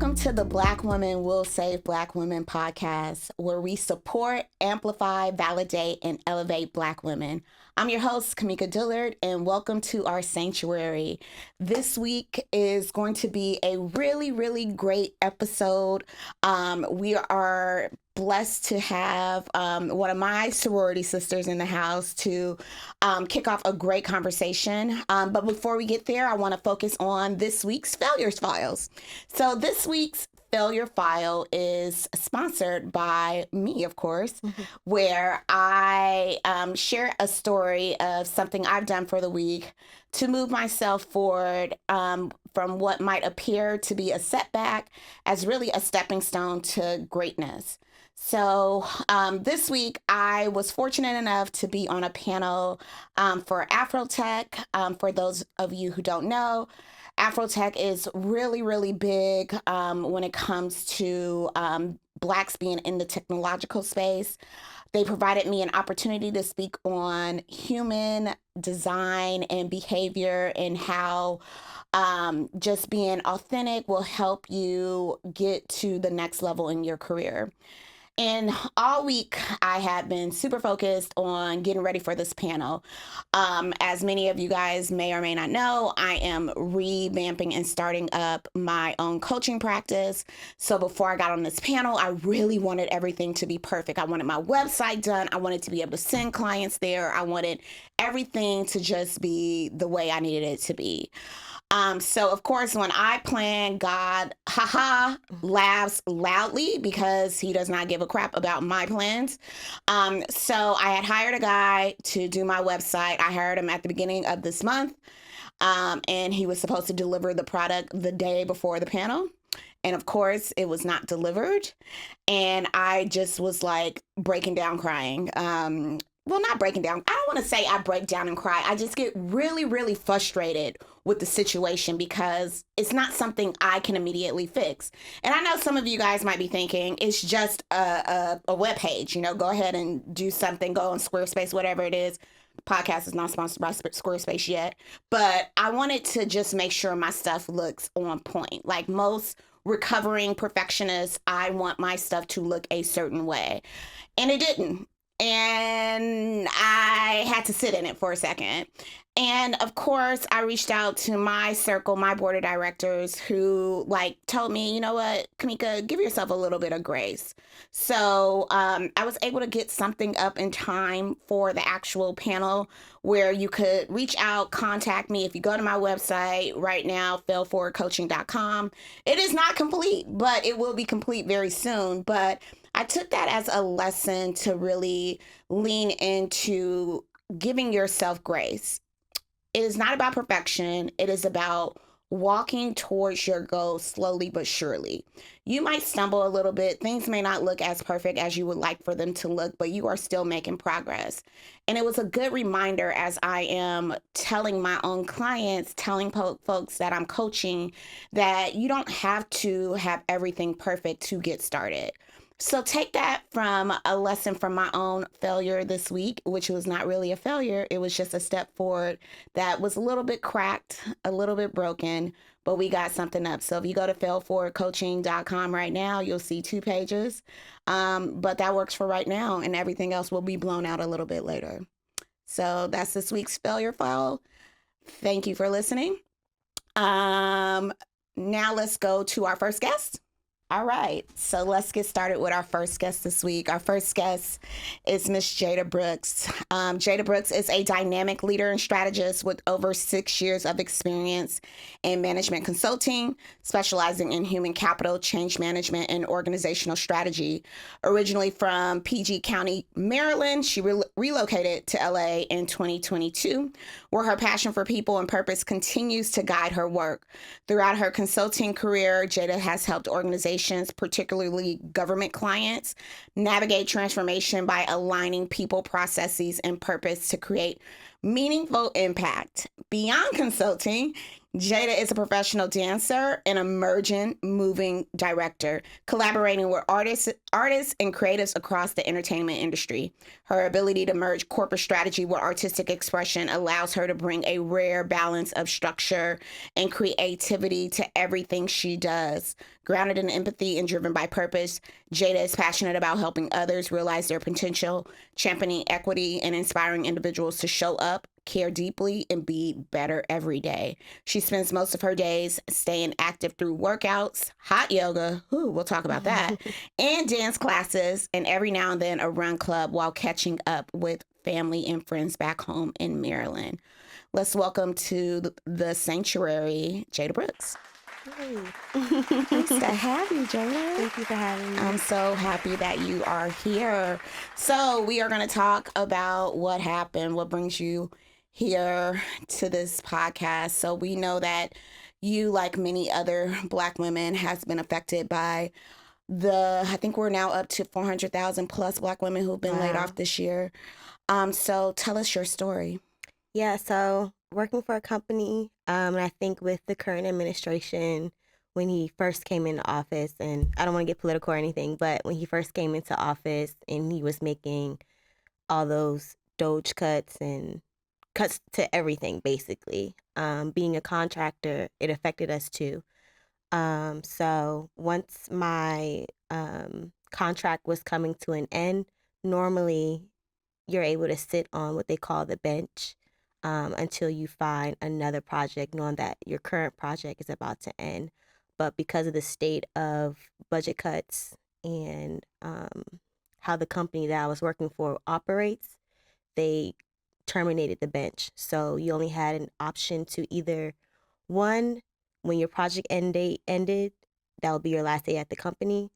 Welcome to the Black Women Will Save Black Women podcast, where we support, amplify, validate, and elevate Black women. I'm your host, Kamika Dillard, and welcome to our sanctuary. This week is going to be a really, really great episode. We are blessed to have one of my sorority sisters in the house to kick off a great conversation. But before we get there, I want to focus on this week's Failures Files. So this week's Failure File is sponsored by me, of course, where I share a story of something I've done for the week to move myself forward from what might appear to be a setback as really a stepping stone to greatness. So this week, I was fortunate enough to be on a panel for Afrotech. For those of you who don't know, Afrotech is really, really big when it comes to Blacks being in the technological space. They provided me an opportunity to speak on human design and behavior and how just being authentic will help you get to the next level in your career. And all week, I have been super focused on getting ready for this panel. As many of you guys may or may not know, I am revamping and starting up my own coaching practice. So before I got on this panel, I really wanted everything to be perfect. I wanted my website done. I wanted to be able to send clients there. I wanted everything to just be the way I needed it to be. So of course, when I plan, God, laughs loudly because he does not give a crap about my plans. So I had hired a guy to do my website. I hired him at the beginning of this month. And he was supposed to deliver the product the day before the panel. And of course, it was not delivered. And I just was like breaking down crying. Well, not breaking down. I don't want to say I break down and cry. I just get really, really frustrated with the situation because it's not something I can immediately fix. And I know some of you guys might be thinking it's just a web page, go ahead and do something, go on Squarespace, whatever it is. Podcast is not sponsored by Squarespace yet, but I wanted to just make sure my stuff looks on point. Like most recovering perfectionists, I want my stuff to look a certain way. And it didn't. And I had to sit in it for a second. And of course, I reached out to my circle, my board of directors, who told me, you know what, Kamika, give yourself a little bit of grace. So I was able to get something up in time for the actual panel where you could reach out, contact me. If you go to my website right now, 𝗕𝗿𝗂𝘁.com, it is not complete, but it will be complete very soon. But I took that as a lesson to really lean into giving yourself grace. It is not about perfection. It is about walking towards your goal slowly but surely. You might stumble a little bit. Things may not look as perfect as you would like for them to look, but you are still making progress. And it was a good reminder as I am telling my own clients, telling folks that I'm coaching, that you don't have to have everything perfect to get started. So take that from a lesson from my own failure this week, which was not really a failure. It was just a step forward that was a little bit cracked, a little bit broken, but we got something up. So if you go to 𝗕𝗿𝗂𝘁.com right now, you'll see 2 pages. But that works for right now, and everything else will be blown out a little bit later. So that's this week's failure file. Thank you for listening. Now let's go to our first guest. All right, so let's get started with our first guest this week. Our first guest is Miss Jaida Brooks. Jaida Brooks is a dynamic leader and strategist with over 6 years of experience in management consulting, specializing in human capital, change management, and organizational strategy. Originally from PG County, Maryland, she relocated to LA in 2022, where her passion for people and purpose continues to guide her work. Throughout her consulting career, Jaida has helped organizations, particularly government clients, navigate transformation by aligning people, processes, and purpose to create meaningful impact. Beyond consulting, Jaida is a professional dancer and emergent moving director, collaborating with artists and creatives across the entertainment industry. Her ability to merge corporate strategy with artistic expression allows her to bring a rare balance of structure and creativity to everything she does. Grounded in empathy and driven by purpose, Jaida is passionate about helping others realize their potential, championing equity, and inspiring individuals to show up, care deeply, and be better every day. She spends most of her days staying active through workouts, hot yoga, we'll talk about that, and dance classes, and every now and then a run club while catching up with family and friends back home in Maryland. Let's welcome to the sanctuary, Jaida Brooks. Hey. Nice to have you, Jaida. Thank you for having me. I'm so happy that you are here. So we are going to talk about what happened, what brings you here to this podcast. So we know that you, like many other Black women, has been affected by I think we're now up to 400,000 plus Black women who've been laid off this year. So tell us your story. Yeah, so working for a company, and I think with the current administration, when he first came into office, and I don't want to get political or anything, but when he first came into office and he was making all those Doge cuts and cuts to everything, basically, being a contractor, it affected us too. So once my contract was coming to an end, normally you're able to sit on what they call the bench until you find another project, knowing that your current project is about to end. But because of the state of budget cuts and how the company that I was working for operates, they terminated the bench. So you only had an option to either, one, when your project end date ended, that would be your last day at the company,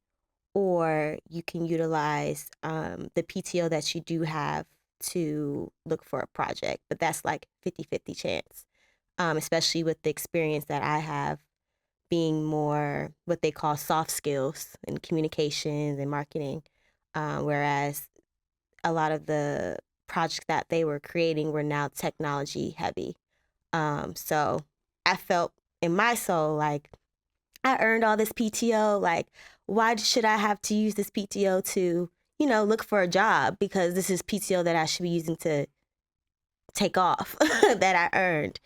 or you can utilize the PTO that you do have to look for a project. But that's like 50-50 chance, especially with the experience that I have being more what they call soft skills and communications and marketing, whereas a lot of the projects that they were creating were now technology heavy. So I felt in my soul like I earned all this PTO. Like, why should I have to use this PTO to, look for a job? Because this is PTO that I should be using to take off that I earned.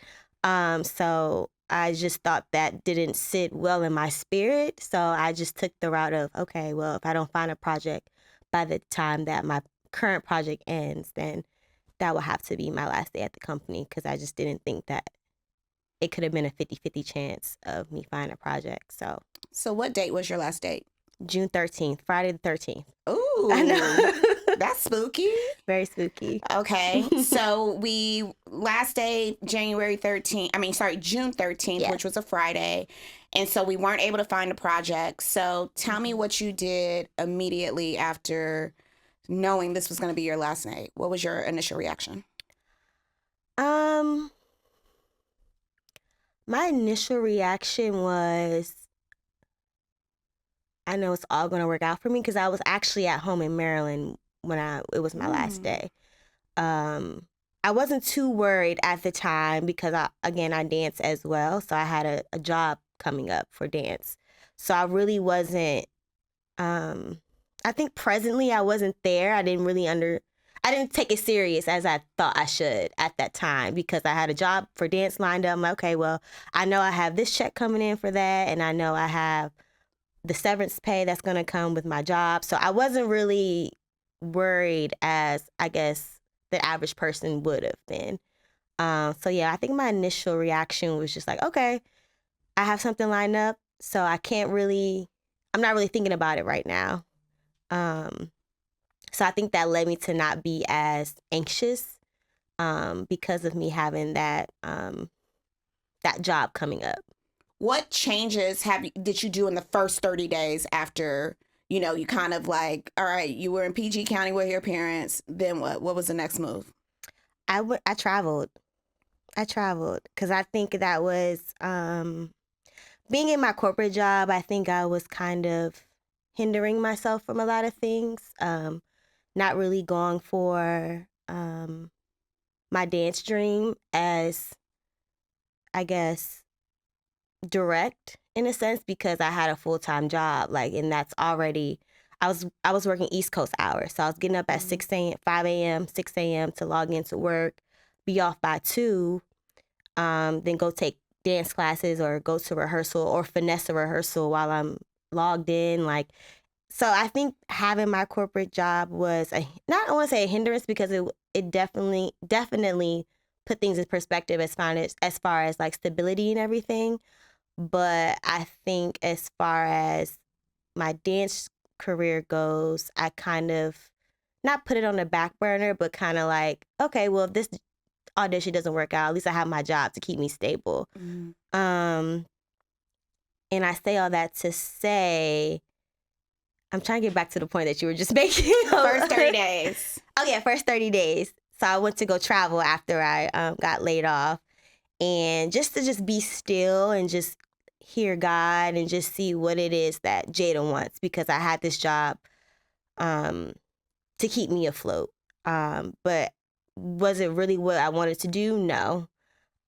So I just thought that didn't sit well in my spirit. So I just took the route of, okay, well, if I don't find a project by the time that my current project ends, then that will have to be my last day at the company, because I just didn't think that it could have been a 50-50 chance of me finding a project. So what date was your last date? June 13th, Friday the 13th. Ooh, I know. That's spooky. Very spooky. Okay. So last day, June 13th, Yeah. which was a Friday. And so we weren't able to find a project. So tell me what you did immediately after knowing this was going to be your last night. What was your initial reaction? My initial reaction was, I know it's all going to work out for me, because I was actually at home in Maryland when it was my last day. I wasn't too worried at the time because I dance as well. So I had a job coming up for dance. So I really wasn't, I think presently I wasn't there. I didn't take it serious as I thought I should at that time, because I had a job for dance lined up. I'm like, okay, well, I know I have this check coming in for that, and I know I have the severance pay that's going to come with my job. So I wasn't really worried as I guess the average person would have been. So yeah, I think my initial reaction was just like, okay, I have something lined up, so I'm not really thinking about it right now. So I think that led me to not be as anxious because of me having that job coming up. What changes did you do in the first 30 days after, you kind of like, all right, you were in PG County with your parents, then what? What was the next move? I traveled. Because I think that was, being in my corporate job, I think I was kind of hindering myself from a lot of things. Not really going for my dance dream as, I guess, direct in a sense because I had a full-time job, like, and that's already, I was working East Coast hours. So I was getting up at 6 a.m., 5 a.m., 6 a.m. to log into work, be off by 2, then go take dance classes or go to rehearsal or finesse a rehearsal while I'm logged in. Like, so I think having my corporate job was not, I want to say a hindrance because it definitely put things in perspective as far as like stability and everything. But I think as far as my dance career goes, I kind of not put it on the back burner, but kind of like, okay, well, if this audition doesn't work out, at least I have my job to keep me stable. And I say all that to say, I'm trying to get back to the point that you were just making. First 30 days. Oh, yeah, first 30 days. So I went to go travel after I got laid off. And just to be still and just hear God and just see what it is that Jaida wants, because I had this job to keep me afloat. But was it really what I wanted to do? No.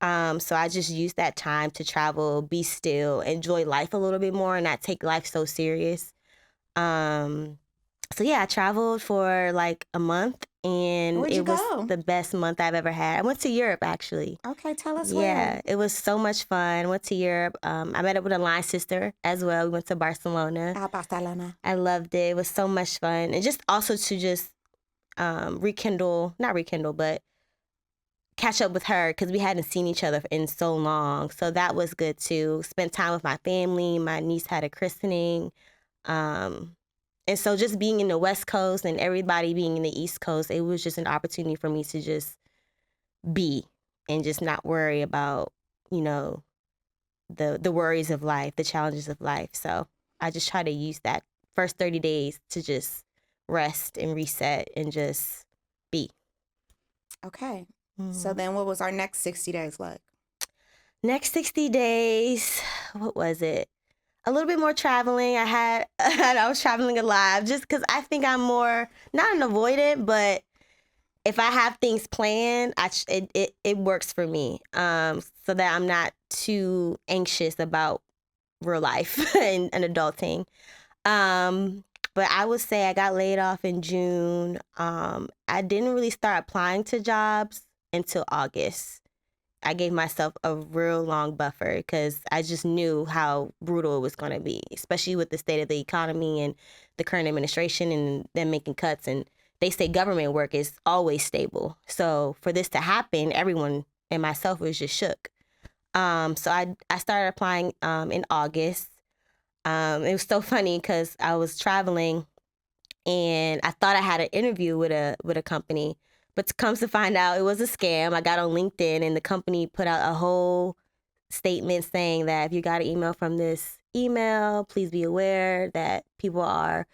So I just used that time to travel, be still, enjoy life a little bit more and not take life so serious. So yeah, I traveled for like a month and Where'd you go? The best month I've ever had. I went to Europe actually. Okay, tell us Yeah, where. it was so much fun. Went to Europe. I met up with a line sister as well. We went to Barcelona. Barcelona. I loved it. It was so much fun. And just also to just not rekindle, but catch up with her because we hadn't seen each other in so long. So that was good too. Spent time with my family. My niece had a christening. And so just being in the West Coast and everybody being in the East Coast, it was just an opportunity for me to just be and just not worry about, the worries of life, the challenges of life. So I just try to use that first 30 days to just rest and reset and just be. Okay. So then what was our next 60 days like? Next 60 days, what was it? A little bit more traveling. I was traveling a lot just because I think I'm more, not an avoidant, but if I have things planned, it works for me, so that I'm not too anxious about real life and adulting. But I would say I got laid off in June. I didn't really start applying to jobs until August. I gave myself a real long buffer because I just knew how brutal it was going to be, especially with the state of the economy and the current administration and them making cuts. And they say government work is always stable. So for this to happen, everyone and myself was just shook. So I started applying in August. It was so funny because I was traveling and I thought I had an interview with a company. But comes to find out, it was a scam. I got on LinkedIn, and the company put out a whole statement saying that if you got an email from this email, please be aware that people are,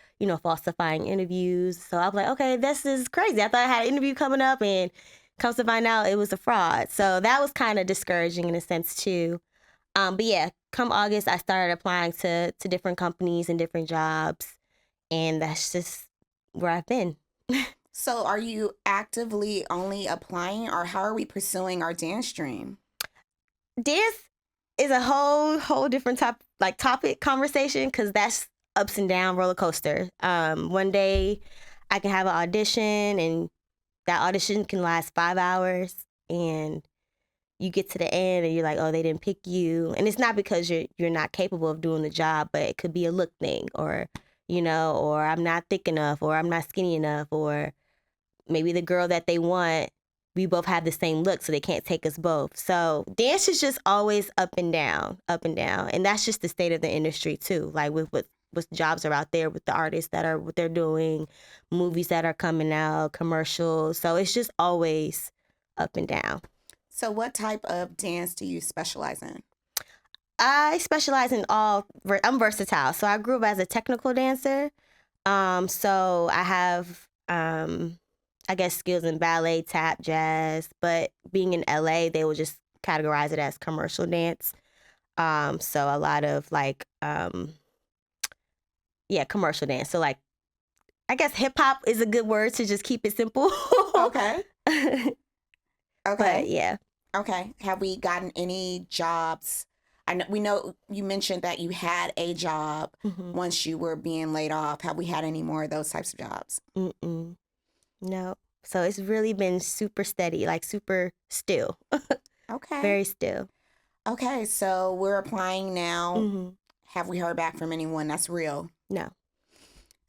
falsifying interviews. So I was like, okay, this is crazy. I thought I had an interview coming up, and comes to find out it was a fraud. So that was kind of discouraging in a sense too. But yeah, come August, I started applying to different companies and different jobs, and that's just where I've been. So are you actively only applying, or how are we pursuing our dance dream? Dance is a whole different topic conversation because that's ups and down roller coaster. One day I can have an audition and that audition can last 5 hours and you get to the end and you're like, oh, they didn't pick you. And it's not because you're not capable of doing the job, but it could be a look thing or, or I'm not thick enough or I'm not skinny enough or maybe the girl that they want, we both have the same look, so they can't take us both. So dance is just always up and down. And that's just the state of the industry too. Like with jobs are out there, with the artists that are what they're doing, movies that are coming out, commercials. So it's just always up and down. So what type of dance do you specialize in? I specialize in I'm versatile. So I grew up as a technical dancer. So I have, I guess, skills in ballet, tap, jazz, but being in LA, they would just categorize it as commercial dance. So a lot of commercial dance. So I guess hip hop is a good word to just keep it simple. Okay. Okay. But yeah. Okay. Have we gotten any jobs? we know you mentioned that you had a job once you were being laid off. Have we had any more of those types of jobs? No. So it's really been super steady, like super still. Okay. Very still. Okay, so we're applying now. Mm-hmm. Have we heard back from anyone that's real? No.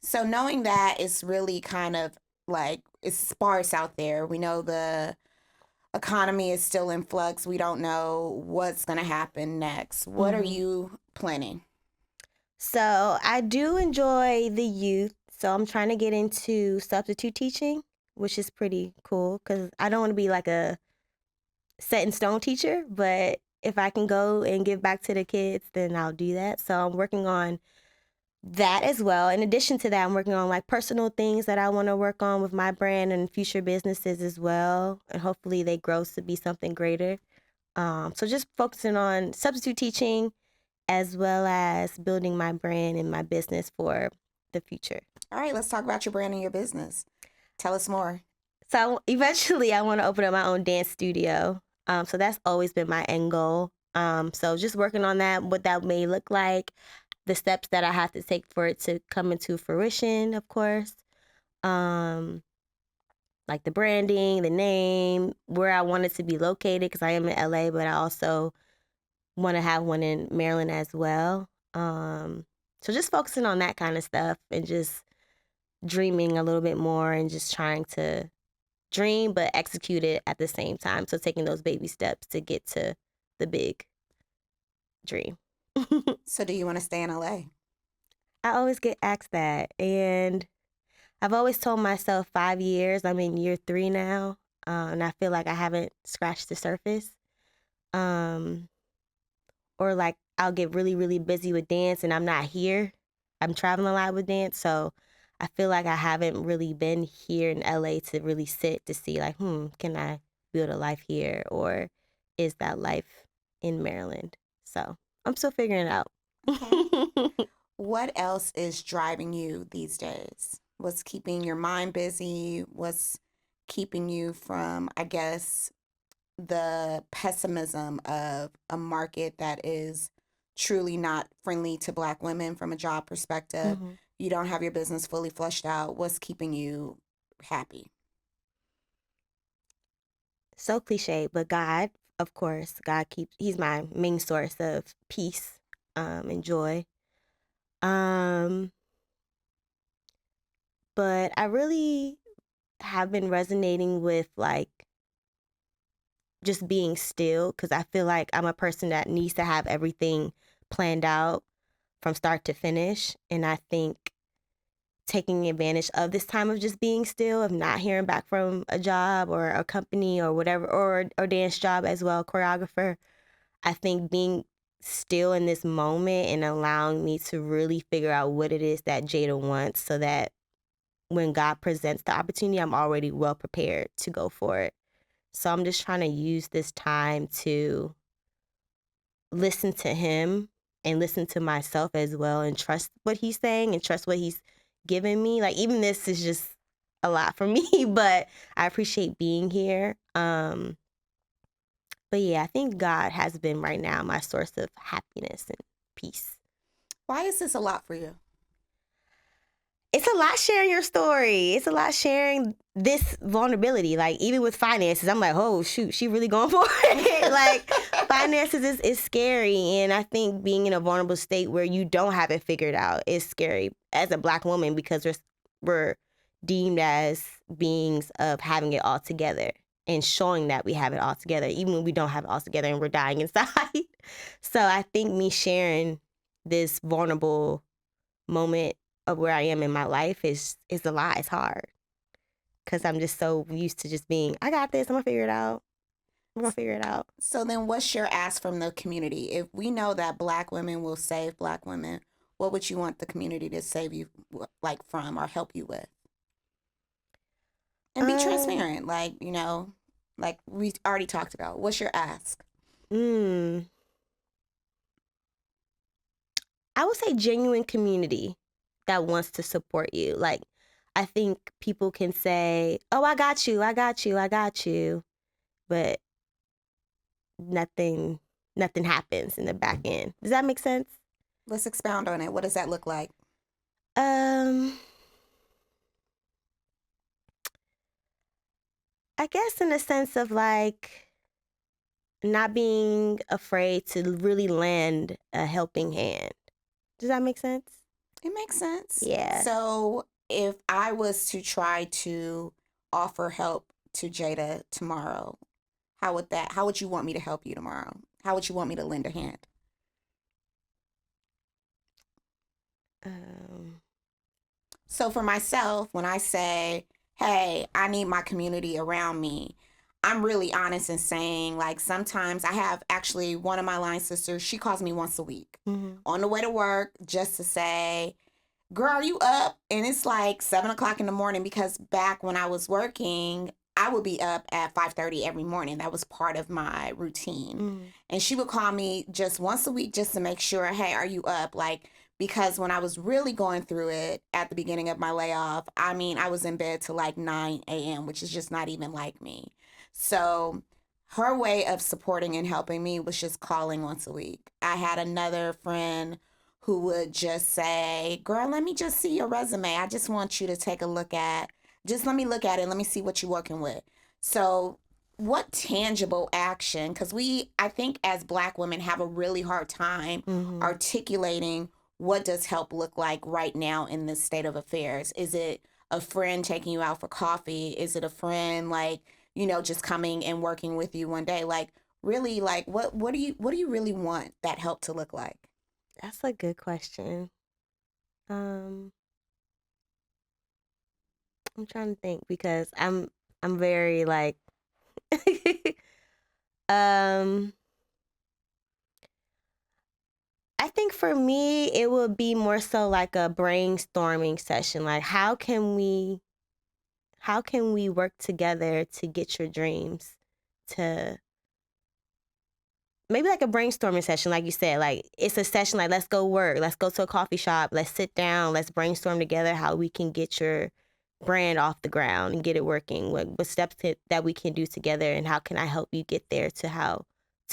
So knowing that it's really kind of like it's sparse out there. We know the economy is still in flux. We don't know what's going to happen next. What are you planning? So I do enjoy the youth. So I'm trying to get into substitute teaching, which is pretty cool because I don't want to be like a set in stone teacher, but if I can go and give back to the kids, then I'll do that. So I'm working on that as well. In addition to that, I'm working on like personal things that I want to work on with my brand and future businesses as well. And hopefully they grow to be something greater. So just focusing on substitute teaching as well as building my brand and my business for the future. All right, let's talk about your brand and your business. Tell us more. So eventually I want to open up my own dance studio. So that's always been my end goal. So just working on that, what that may look like, the steps that I have to take for it to come into fruition, of course. Like the branding, the name, where I want it to be located, because I am in LA, but I also want to have one in Maryland as well. So just focusing on that kind of stuff and just dreaming a little bit more and just trying to dream but execute it at the same time. So taking those baby steps to get to the big dream. So do you want to stay in LA? I always get asked that, and I've always told myself 5 years. I'm in year 3 now, and I feel like I haven't scratched the surface. Or like I'll get really, really busy with dance and I'm not here. I'm traveling a lot with dance, so I feel like I haven't really been here in LA to really sit to see like, can I build a life here, or is that life in Maryland? So I'm still figuring it out. Okay. What else is driving you these days? What's keeping your mind busy? What's keeping you from, I guess, the pessimism of a market that is truly not friendly to Black women from a job perspective? You don't have your business fully fleshed out. What's keeping you happy? So cliche, but God, of course, he's my main source of peace, and joy. But I really have been resonating with like just being still, because I feel like I'm a person that needs to have everything planned out from start to finish. And I think taking advantage of this time of just being still, of not hearing back from a job or a company or whatever, or dance job as well, choreographer, I think being still in this moment and allowing me to really figure out what it is that Jaida wants, so that when God presents the opportunity, I'm already well prepared to go for it. So I'm just trying to use this time to listen to him and listen to myself as well, and trust what he's saying and trust what he's giving me. Like, even this is just a lot for me, but I appreciate being here. But yeah, I think God has been right now my source of happiness and peace. Why is this a lot for you? It's a lot sharing your story. It's a lot sharing this vulnerability. Like, even with finances, I'm like, oh, shoot, she really going for it. Like, finances is scary. And I think being in a vulnerable state where you don't have it figured out is scary as a Black woman, because we're deemed as beings of having it all together and showing that we have it all together, even when we don't have it all together and we're dying inside. So I think me sharing this vulnerable moment of where I am in my life is a lot. It's hard because I'm just so used to just being, I got this, I'm gonna figure it out. I'm gonna figure it out. So then what's your ask from the community? If we know that Black women will save Black women, what would you want the community to save you like from or help you with? And be transparent, like, like we already talked about. What's your ask? I would say genuine community that wants to support you. Like, I think people can say, oh, I got you, I got you, I got you, but nothing nothing happens in the back end. Does that make sense? Let's expound on it. What does that look like? I guess in the sense of like not being afraid to really lend a helping hand. Does that make sense? It makes sense. Yeah. So if I was to try to offer help to Jaida tomorrow, how would you want me to help you tomorrow? How would you want me to lend a hand? So for myself, when I say, hey, I need my community around me, I'm really honest in saying, like, sometimes I have actually one of my line sisters, she calls me once a week on the way to work just to say, girl, are you up? And it's like 7 o'clock in the morning, because back when I was working, I would be up at 5:30 every morning. That was part of my routine. And she would call me just once a week just to make sure, hey, are you up? Like, because when I was really going through it at the beginning of my layoff, I mean, I was in bed till like 9 a.m., which is just not even like me. So her way of supporting and helping me was just calling once a week. I had another friend who would just say, girl, let me just see your resume. I just want you to take a look at, just let me look at it. Let me see what you're working with. So what tangible action, because I think as Black women have a really hard time articulating what does help look like right now in this state of affairs. Is it a friend taking you out for coffee? Is it a friend like, just coming and working with you one day? Like, really, like what do you really want that help to look like? That's a good question. I'm trying to think because I'm very like I think for me it would be more so like a brainstorming session. Like how can we work together to get your dreams to maybe like a brainstorming session, like you said, like it's a session like let's go work, let's go to a coffee shop, let's sit down, let's brainstorm together how we can get your brand off the ground and get it working. What steps that we can do together, and how can I help you get there to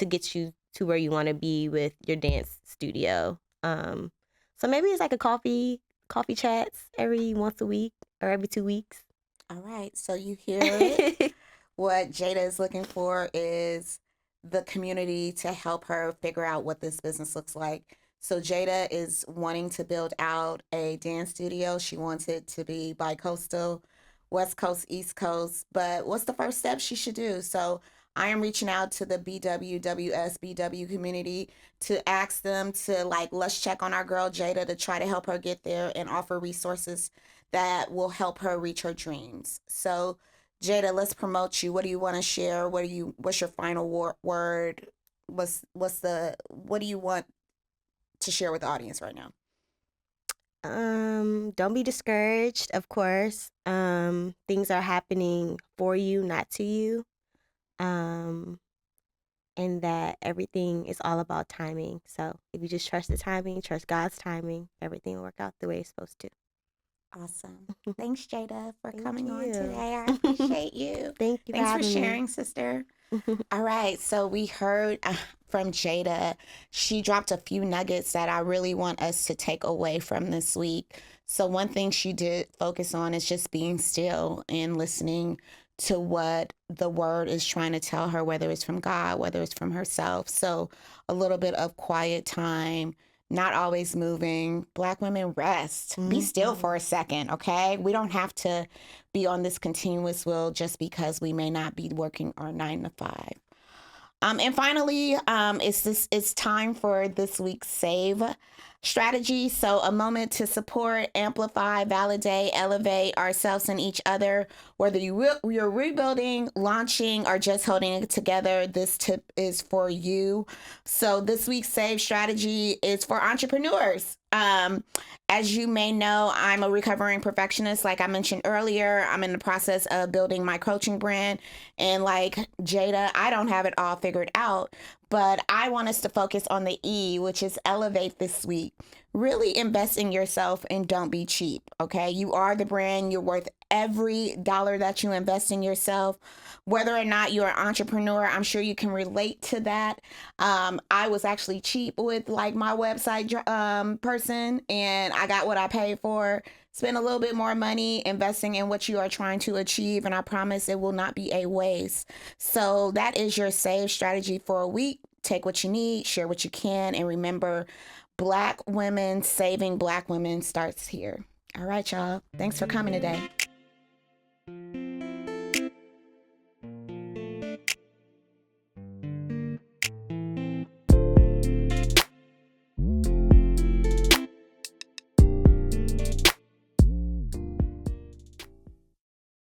get you to where you want to be with your dance studio. So maybe it's like a coffee chats every once a week or every 2 weeks. All right. So you hear it. What Jaida is looking for is the community to help her figure out what this business looks like. So Jaida is wanting to build out a dance studio. She wants it to be bi-coastal, West Coast, East Coast. But what's the first step she should do? So I am reaching out to the BWWSBW community to ask them to, like, let's check on our girl Jaida to try to help her get there and offer resources that will help her reach her dreams. So Jaida, let's promote you. What do you want to share? What's your final word? What do you want to share with the audience right now? Don't be discouraged, of course. Things are happening for you, not to you. And that everything is all about timing. So if you just trust the timing, trust God's timing, everything will work out the way it's supposed to. Awesome. Thanks, Jaida, for Thank coming on you. today. I appreciate you. Thank you. Thanks for having sharing, me. sister. All right. So we heard from Jaida. She dropped a few nuggets that I really want us to take away from this week. So one thing she did focus on is just being still and listening to what the word is trying to tell her, whether it's from God, whether it's from herself. So a little bit of quiet time, not always moving. Black women, rest. Be still for a second, okay? We don't have to be on this continuous wheel just because we may not be working our 9 to 5. And finally, it's time for this week's S.A.V.E strategy. So a moment to support, amplify, validate, elevate ourselves and each other. Whether you're rebuilding, launching, or just holding it together, this tip is for you. So this week's S.A.V.E strategy is for entrepreneurs. As you may know, I'm a recovering perfectionist. Like I mentioned earlier, I'm in the process of building my coaching brand. And like Jaida, I don't have it all figured out, but I want us to focus on the E, which is elevate this week. Really invest in yourself and don't be cheap. Okay. You are the brand. You're worth every dollar that you invest in yourself. Whether or not you're an entrepreneur, I'm sure you can relate to that. I was actually cheap with like my website person, and I got what I paid for. Spend a little bit more money investing in what you are trying to achieve, and I promise it will not be a waste. So that is your save strategy for a week. Take what you need, share what you can, and remember, Black women saving Black women starts here. All right, y'all. Thanks for coming today.